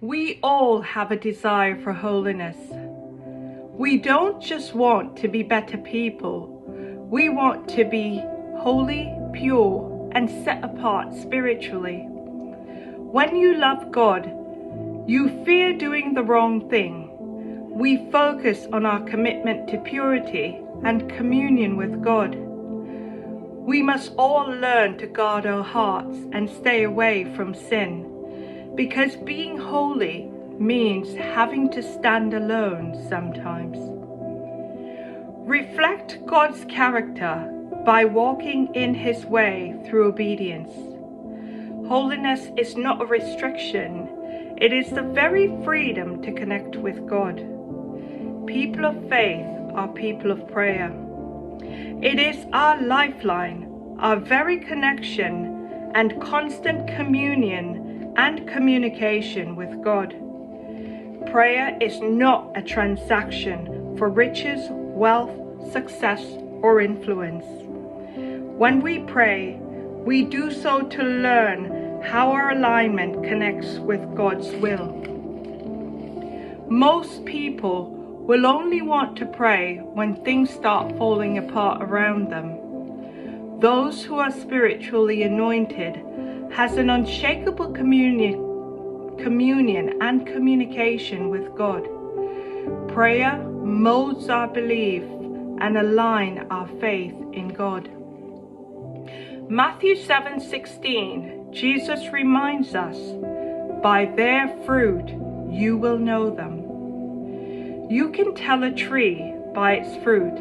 We all have a desire for holiness. We don't just want to be better people. We want to be holy, pure, and set apart spiritually. When you love God, you fear doing the wrong thing. We focus on our commitment to purity and communion with God. We must all learn to guard our hearts and stay away from sin, because being holy means having to stand alone sometimes. Reflect God's character by walking in His way through obedience. Holiness is not a restriction, it is the very freedom to connect with God. People of faith are people of prayer. It is our lifeline, our very connection and constant communion and communication with God. Prayer is not a transaction for riches, wealth, success, or influence. When we pray, we do so to learn how our alignment connects with God's will. Most people will only want to pray when things start falling apart around them. Those who are spiritually anointed has an unshakable communion and communication with God. Prayer molds our belief and align our faith in God. Matthew 7:16, Jesus reminds us, "By their fruit you will know them." You can tell a tree by its fruit.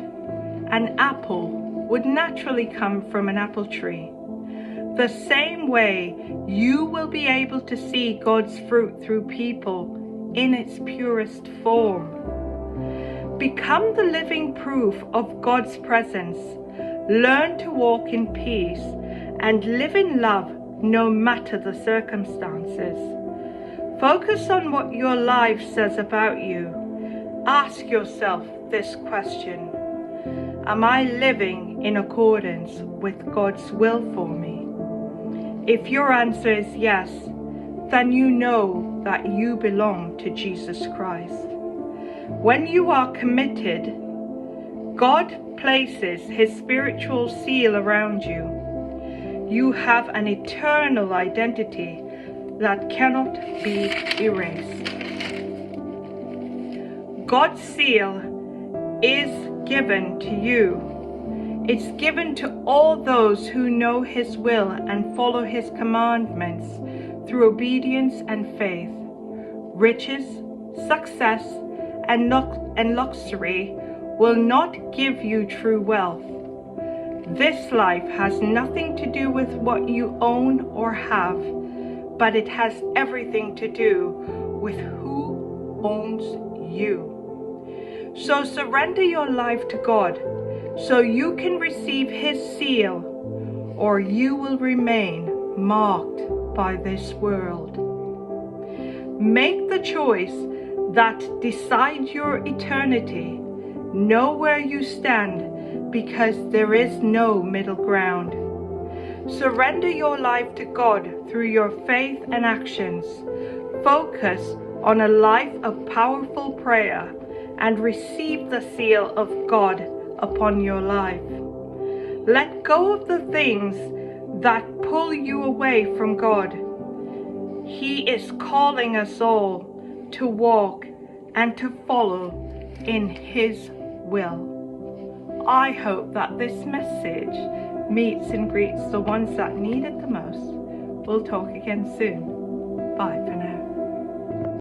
An apple would naturally come from an apple tree. The same way, you will be able to see God's fruit through people in its purest form. Become the living proof of God's presence. Learn to walk in peace and live in love no matter the circumstances. Focus on what your life says about you. Ask yourself this question: am I living in accordance with God's will for me? If your answer is yes, then you know that you belong to Jesus Christ. When you are committed, God places His spiritual seal around you. You have an eternal identity that cannot be erased. God's seal is given to you. It's given to all those who know His will and follow His commandments through obedience and faith. Riches, success, and luxury will not give you true wealth. This life has nothing to do with what you own or have, but it has everything to do with who owns you. So surrender your life to God so you can receive His seal, or you will remain marked by this world. Make the choice that decides your eternity. Know where you stand, because there is no middle ground. Surrender your life to God through your faith and actions. Focus on a life of powerful prayer and receive the seal of God upon your life. Let go of the things that pull you away from God. He is calling us all to walk and to follow in His will. I hope that this message meets and greets the ones that need it the most. We'll talk again soon. Bye for now.